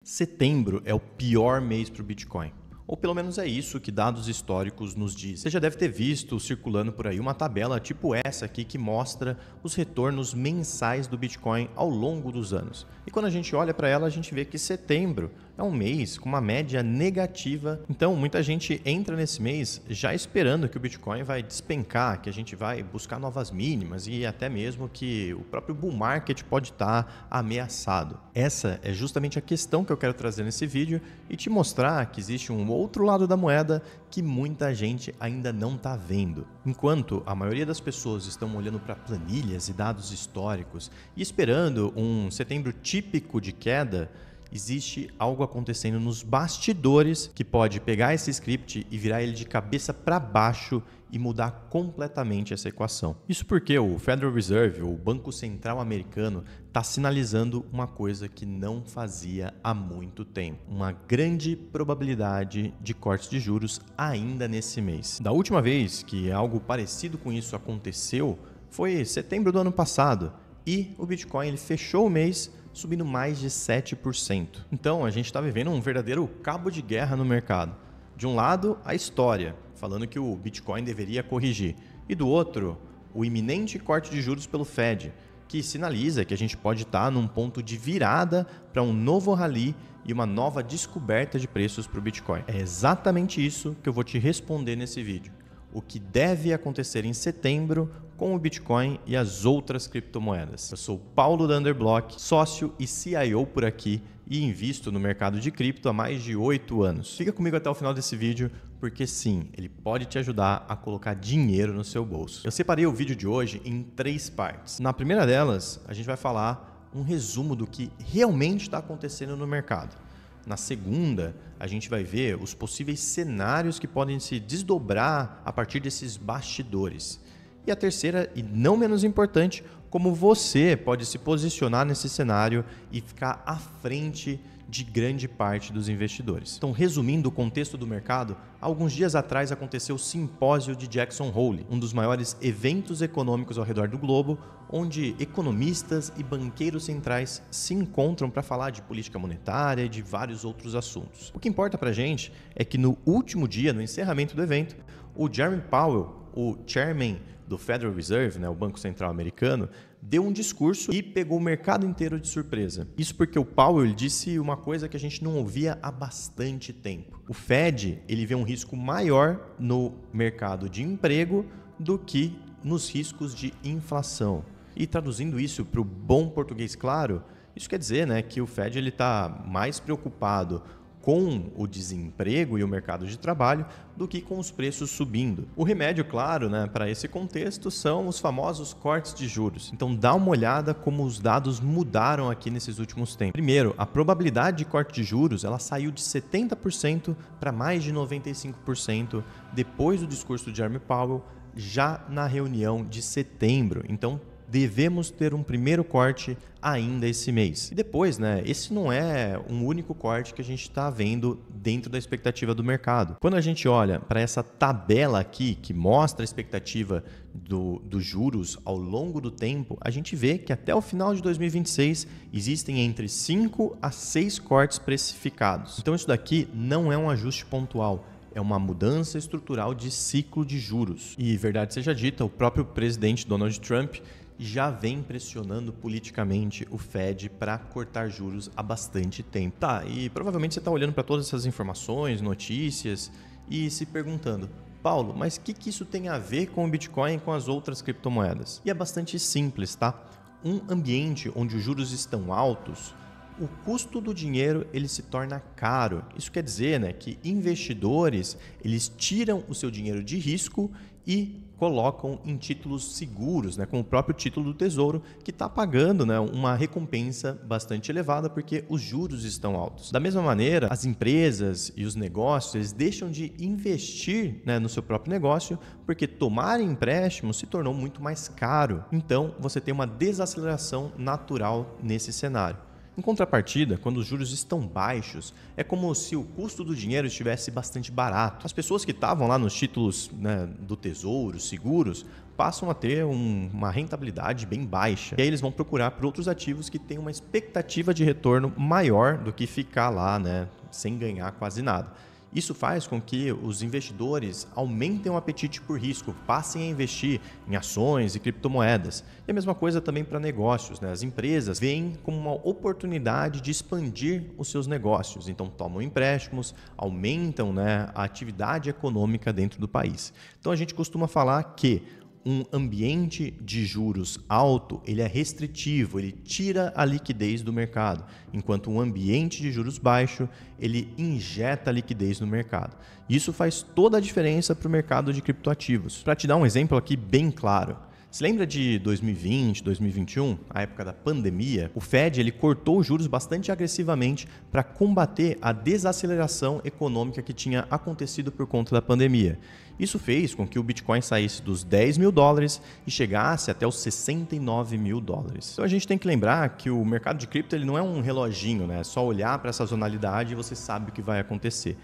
Setembro é o pior mês para o Bitcoin. Ou pelo menos é isso que dados históricos nos dizem. Você já deve ter visto circulando por aí uma tabela tipo essa aqui que mostra os retornos mensais do Bitcoin ao longo dos anos. E quando a gente olha para ela, a gente vê que setembro é um mês com uma média negativa. Então, muita gente entra nesse mês já esperando que o Bitcoin vai despencar, que a gente vai buscar novas mínimas e até mesmo que o próprio bull market pode estar ameaçado. Essa é justamente a questão que eu quero trazer nesse vídeo e te mostrar que existe um outro lado da moeda que muita gente ainda não está vendo. Enquanto a maioria das pessoas estão olhando para planilhas e dados históricos e esperando um setembro típico de queda, existe algo acontecendo nos bastidores que pode pegar esse script e virar ele de cabeça para baixo e mudar completamente essa equação. Isso porque o Federal Reserve, o Banco Central Americano, está sinalizando uma coisa que não fazia há muito tempo. Uma grande probabilidade de cortes de juros ainda nesse mês. Da última vez que algo parecido com isso aconteceu foi em setembro do ano passado e o Bitcoin ele fechou o mês subindo mais de 7%. Então a gente está vivendo um verdadeiro cabo de guerra no mercado. De um lado, a história, falando que o Bitcoin deveria corrigir. E do outro, o iminente corte de juros pelo Fed, que sinaliza que a gente pode estar num ponto de virada para um novo rally e uma nova descoberta de preços para o Bitcoin. É exatamente isso que eu vou te responder nesse vídeo. O que deve acontecer em setembro com o Bitcoin e as outras criptomoedas. Eu sou Paulo da Underblock, sócio e CIO por aqui e invisto no mercado de cripto há mais de 8 anos. Fica comigo até o final desse vídeo, porque sim, ele pode te ajudar a colocar dinheiro no seu bolso. Eu separei o vídeo de hoje em 3 partes. Na primeira delas, a gente vai falar um resumo do que realmente está acontecendo no mercado. Na segunda, a gente vai ver os possíveis cenários que podem se desdobrar a partir desses bastidores. E a terceira, e não menos importante, como você pode se posicionar nesse cenário e ficar à frente de grande parte dos investidores. Então, resumindo o contexto do mercado, alguns dias atrás aconteceu o simpósio de Jackson Hole, um dos maiores eventos econômicos ao redor do globo, onde economistas e banqueiros centrais se encontram para falar de política monetária e de vários outros assuntos. O que importa para a gente é que no último dia, no encerramento do evento, o Jerome Powell, o chairman do Federal Reserve, o Banco Central Americano, deu um discurso e pegou o mercado inteiro de surpresa. Isso porque o Powell disse uma coisa que a gente não ouvia há bastante tempo. O Fed ele vê um risco maior no mercado de emprego do que nos riscos de inflação. E traduzindo isso para o bom português claro, isso quer dizer que o Fed está mais preocupado com o desemprego e o mercado de trabalho do que com os preços subindo. O remédio, claro, para esse contexto são os famosos cortes de juros. Então dá uma olhada como os dados mudaram aqui nesses últimos tempos. Primeiro, a probabilidade de corte de juros ela saiu de 70% para mais de 95% depois do discurso de Jerome Powell, já na reunião de setembro. Então devemos ter um primeiro corte ainda esse mês. E depois, esse não é um único corte que a gente está vendo dentro da expectativa do mercado. Quando a gente olha para essa tabela aqui, que mostra a expectativa dos juros ao longo do tempo, a gente vê que até o final de 2026 existem entre 5 a 6 cortes precificados. Então isso daqui não é um ajuste pontual. É uma mudança estrutural de ciclo de juros. E, verdade seja dita, o próprio presidente Donald Trump já vem pressionando politicamente o Fed para cortar juros há bastante tempo. Tá, e provavelmente você está olhando para todas essas informações, notícias e se perguntando, Paulo, mas o que isso tem a ver com o Bitcoin e com as outras criptomoedas? E é bastante simples, tá? Um ambiente onde os juros estão altos, o custo do dinheiro ele se torna caro. Isso quer dizer que investidores eles tiram o seu dinheiro de risco e colocam em títulos seguros, como o próprio título do Tesouro, que está pagando uma recompensa bastante elevada porque os juros estão altos. Da mesma maneira, as empresas e os negócios eles deixam de investir no seu próprio negócio porque tomar empréstimo se tornou muito mais caro. Então, você tem uma desaceleração natural nesse cenário. Em contrapartida, quando os juros estão baixos, é como se o custo do dinheiro estivesse bastante barato. As pessoas que estavam lá nos títulos, né, do Tesouro, seguros, passam a ter uma rentabilidade bem baixa. E aí eles vão procurar por outros ativos que têm uma expectativa de retorno maior do que ficar lá, né, sem ganhar quase nada. Isso faz com que os investidores aumentem o apetite por risco, passem a investir em ações e criptomoedas. E a mesma coisa também para negócios, né? As empresas veem como uma oportunidade de expandir os seus negócios. Então tomam empréstimos, aumentam, né, a atividade econômica dentro do país. Então a gente costuma falar que um ambiente de juros alto, ele é restritivo, ele tira a liquidez do mercado, enquanto um ambiente de juros baixo, ele injeta liquidez no mercado. Isso faz toda a diferença para o mercado de criptoativos. Para te dar um exemplo aqui bem claro, se lembra de 2020, 2021, a época da pandemia? O Fed ele cortou os juros bastante agressivamente para combater a desaceleração econômica que tinha acontecido por conta da pandemia. Isso fez com que o Bitcoin saísse dos $10.000 e chegasse até os $69.000. Então a gente tem que lembrar que o mercado de cripto ele não é um reloginho, né? É só olhar para a sazonalidade e você sabe o que vai acontecer.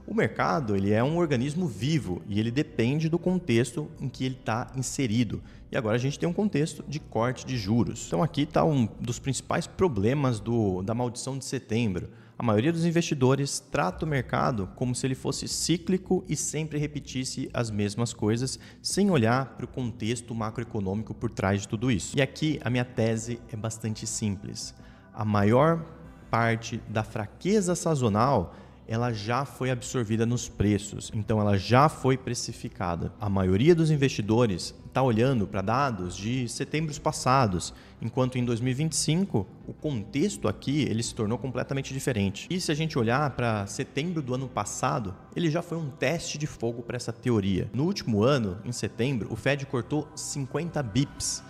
O mercado ele é um organismo vivo e ele depende do contexto em que ele está inserido. E agora a gente tem um contexto de corte de juros. Então aqui está um dos principais problemas da maldição de setembro. A maioria dos investidores trata o mercado como se ele fosse cíclico e sempre repetisse as mesmas coisas, sem olhar para o contexto macroeconômico por trás de tudo isso. E aqui a minha tese é bastante simples. A maior parte da fraqueza sazonal ela já foi absorvida nos preços, então ela já foi precificada. A maioria dos investidores está olhando para dados de setembros passados, enquanto em 2025 o contexto aqui ele se tornou completamente diferente. E se a gente olhar para setembro do ano passado, ele já foi um teste de fogo para essa teoria. No último ano, em setembro, o Fed cortou 50 bips.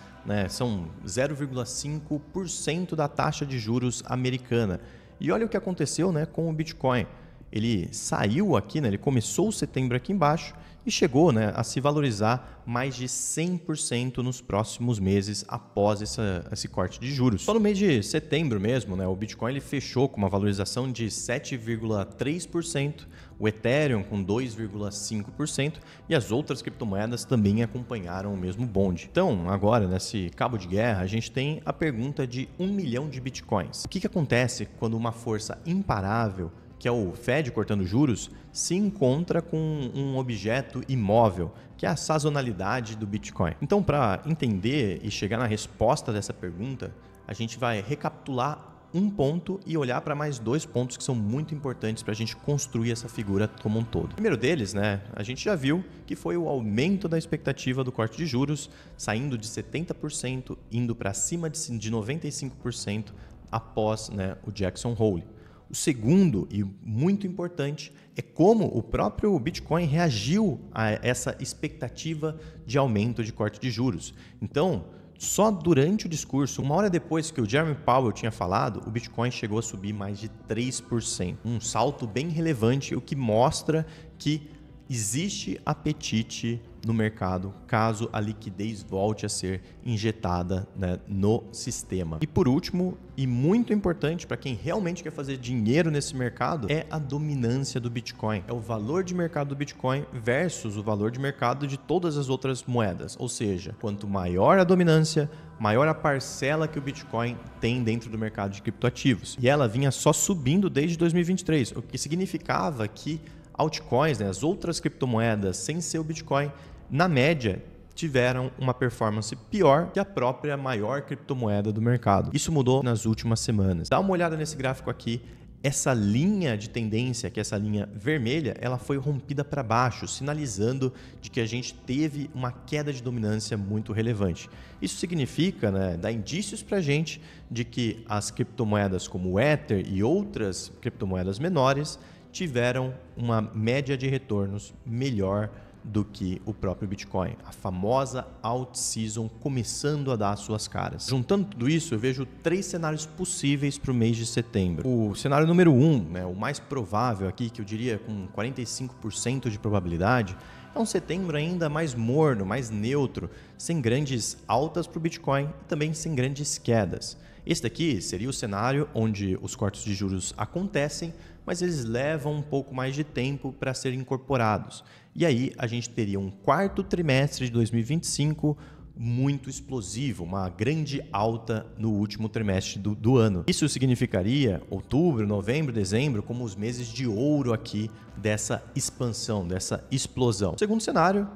São 0,5% da taxa de juros americana. E olha o que aconteceu, né, com o Bitcoin. Ele saiu aqui, né, ele começou o setembro aqui embaixo e chegou, né, a se valorizar mais de 100% nos próximos meses após esse corte de juros. Só no mês de setembro mesmo, né, o Bitcoin ele fechou com uma valorização de 7,3%, o Ethereum com 2,5% e as outras criptomoedas também acompanharam o mesmo bonde. Então, agora, nesse cabo de guerra, a gente tem a pergunta de 1 milhão de Bitcoins. O que acontece quando uma força imparável, que é o Fed cortando juros, se encontra com um objeto imóvel, que é a sazonalidade do Bitcoin? Então, para entender e chegar na resposta dessa pergunta, a gente vai recapitular um ponto e olhar para mais dois pontos que são muito importantes para a gente construir essa figura como um todo. O primeiro deles, né, a gente já viu que foi o aumento da expectativa do corte de juros, saindo de 70%, indo para acima de 95% após, né, o Jackson Hole. O segundo, e muito importante, é como o próprio Bitcoin reagiu a essa expectativa de aumento de corte de juros. Então, só durante o discurso, uma hora depois que o Jeremy Powell tinha falado, o Bitcoin chegou a subir mais de 3%. Um salto bem relevante, o que mostra que existe apetite no mercado caso a liquidez volte a ser injetada, né, no sistema. E por último, e muito importante para quem realmente quer fazer dinheiro nesse mercado, é a dominância do Bitcoin. É o valor de mercado do Bitcoin versus o valor de mercado de todas as outras moedas. Ou seja, quanto maior a dominância, maior a parcela que o Bitcoin tem dentro do mercado de criptoativos. E ela vinha só subindo desde 2023, o que significava que altcoins, né, as outras criptomoedas sem ser o Bitcoin, na média, tiveram uma performance pior que a própria maior criptomoeda do mercado. Isso mudou nas últimas semanas. Dá uma olhada nesse gráfico aqui. Essa linha de tendência, que é essa linha vermelha, ela foi rompida para baixo, sinalizando de que a gente teve uma queda de dominância muito relevante. Isso significa, né, dá indícios para a gente de que as criptomoedas como o Ether e outras criptomoedas menores tiveram uma média de retornos melhor do que o próprio Bitcoin. A famosa alt-season começando a dar as suas caras. Juntando tudo isso, eu vejo 3 cenários possíveis para o mês de setembro. O cenário número 1, né, o mais provável aqui, que eu diria com 45% de probabilidade, é um setembro ainda mais morno, mais neutro, sem grandes altas para o Bitcoin e também sem grandes quedas. Esse daqui seria o cenário onde os cortes de juros acontecem, mas eles levam um pouco mais de tempo para serem incorporados. E aí a gente teria um quarto trimestre de 2025 muito explosivo, uma grande alta no último trimestre do ano. Isso significaria outubro, novembro, dezembro como os meses de ouro aqui dessa expansão, dessa explosão. O segundo cenário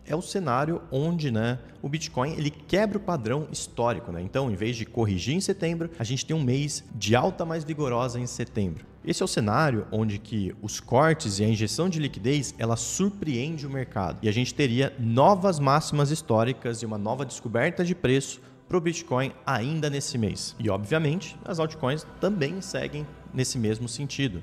é o cenário onde, o Bitcoin ele quebra o padrão histórico. Então, em vez de corrigir em setembro, a gente tem um mês de alta mais vigorosa em setembro. Esse é o cenário onde que os cortes e a injeção de liquidez ela surpreende o mercado. E a gente teria novas máximas históricas e uma nova descoberta de preço para o Bitcoin ainda nesse mês. E, obviamente, as altcoins também seguem nesse mesmo sentido.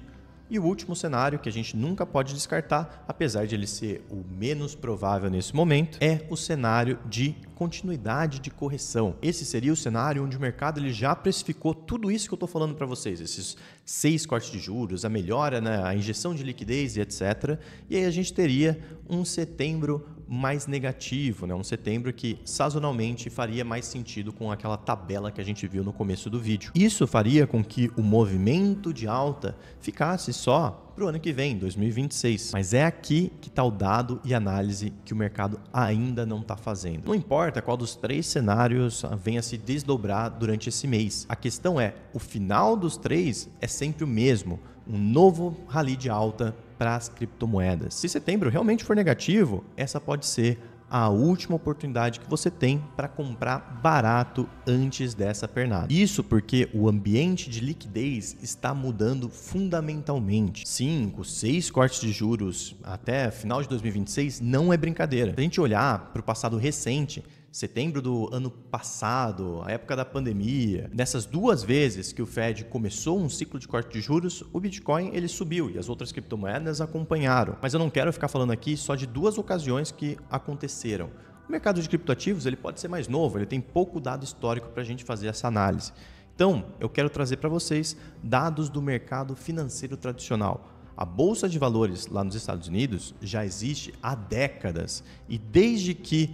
E o último cenário, que a gente nunca pode descartar, apesar de ele ser o menos provável nesse momento, é o cenário de continuidade de correção. Esse seria o cenário onde o mercado ele já precificou tudo isso que eu estou falando para vocês, esses 6 cortes de juros, a melhora, a injeção de liquidez e etc. E aí a gente teria um setembro mais negativo, um setembro que sazonalmente faria mais sentido com aquela tabela que a gente viu no começo do vídeo. Isso faria com que o movimento de alta ficasse só para o ano que vem, 2026. Mas é aqui que está o dado e análise que o mercado ainda não está fazendo. Não importa qual dos 3 cenários venha se desdobrar durante esse mês. A questão é, o final dos 3 é sempre o mesmo, um novo rally de alta para as criptomoedas. Se setembro realmente for negativo, essa pode ser a última oportunidade que você tem para comprar barato antes dessa pernada. Isso porque o ambiente de liquidez está mudando fundamentalmente. 5, 6 cortes de juros até final de 2026 não é brincadeira. Se a gente olhar para o passado recente, setembro do ano passado, a época da pandemia, nessas 2 vezes que o Fed começou um ciclo de corte de juros, o Bitcoin ele subiu e as outras criptomoedas acompanharam. Mas eu não quero ficar falando aqui só de 2 ocasiões que aconteceram. O mercado de criptoativos ele pode ser mais novo, ele tem pouco dado histórico para a gente fazer essa análise. Então, eu quero trazer para vocês dados do mercado financeiro tradicional. A Bolsa de Valores lá nos Estados Unidos já existe há décadas e desde que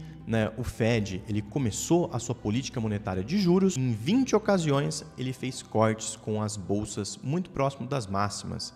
o Fed ele começou a sua política monetária de juros, em 20 ocasiões ele fez cortes com as bolsas muito próximo das máximas.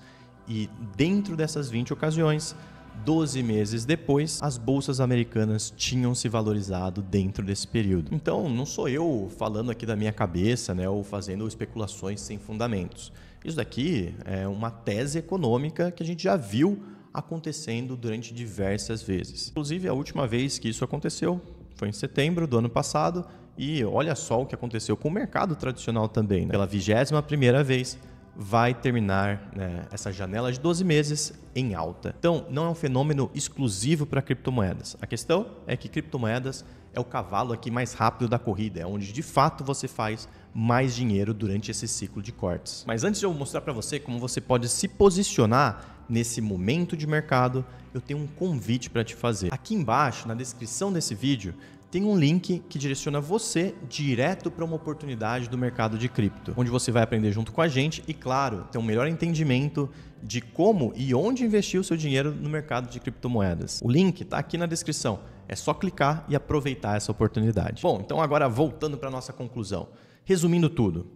E dentro dessas 20 ocasiões, 12 meses depois, as bolsas americanas tinham se valorizado dentro desse período. Então, não sou eu falando aqui da minha cabeça, ou fazendo especulações sem fundamentos. Isso daqui é uma tese econômica que a gente já viu acontecendo durante diversas vezes. Inclusive, a última vez que isso aconteceu foi em setembro do ano passado e olha só o que aconteceu com o mercado tradicional também. Pela 21ª vez, vai terminar essa janela de 12 meses em alta. Então, não é um fenômeno exclusivo para criptomoedas. A questão é que criptomoedas é o cavalo aqui mais rápido da corrida, é onde de fato você faz mais dinheiro durante esse ciclo de cortes. Mas antes de eu mostrar para você como você pode se posicionar nesse momento de mercado, eu tenho um convite para te fazer. Aqui embaixo, na descrição desse vídeo, tem um link que direciona você direto para uma oportunidade do mercado de cripto, onde você vai aprender junto com a gente e, claro, ter um melhor entendimento de como e onde investir o seu dinheiro no mercado de criptomoedas. O link está aqui na descrição. É só clicar e aproveitar essa oportunidade. Bom, então agora voltando para a nossa conclusão. Resumindo tudo,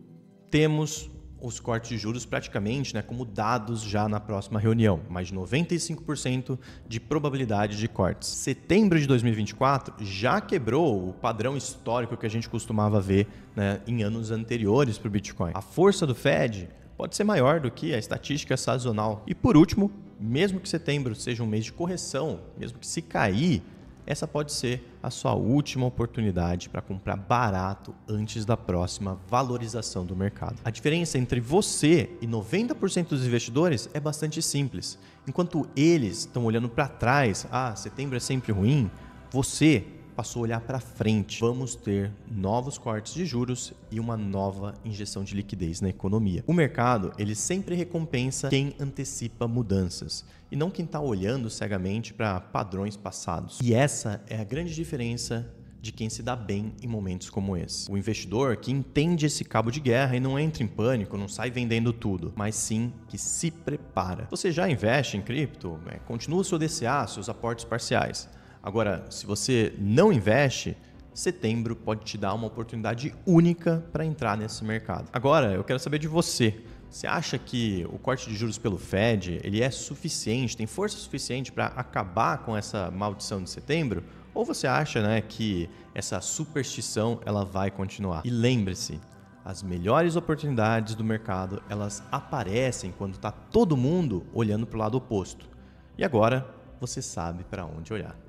temos os cortes de juros praticamente como dados já na próxima reunião, mais de 95% de probabilidade de cortes. Setembro de 2024 já quebrou o padrão histórico que a gente costumava ver em anos anteriores para o Bitcoin. A força do Fed pode ser maior do que a estatística sazonal. E por último, mesmo que setembro seja um mês de correção, mesmo que se cair, essa pode ser a sua última oportunidade para comprar barato antes da próxima valorização do mercado. A diferença entre você e 90% dos investidores é bastante simples. Enquanto eles estão olhando para trás, setembro é sempre ruim, você passou a olhar para frente. Vamos ter novos cortes de juros e uma nova injeção de liquidez na economia. O mercado, ele sempre recompensa quem antecipa mudanças e não quem está olhando cegamente para padrões passados. E essa é a grande diferença de quem se dá bem em momentos como esse. O investidor que entende esse cabo de guerra e não entra em pânico, não sai vendendo tudo, mas sim que se prepara. Você já investe em cripto? Continua o seu DCA, seus aportes parciais. Agora, se você não investe, setembro pode te dar uma oportunidade única para entrar nesse mercado. Agora, eu quero saber de você. Você acha que o corte de juros pelo Fed ele é suficiente, tem força suficiente para acabar com essa maldição de setembro? Ou você acha, que essa superstição ela vai continuar? E lembre-se, as melhores oportunidades do mercado elas aparecem quando está todo mundo olhando para o lado oposto. E agora você sabe para onde olhar.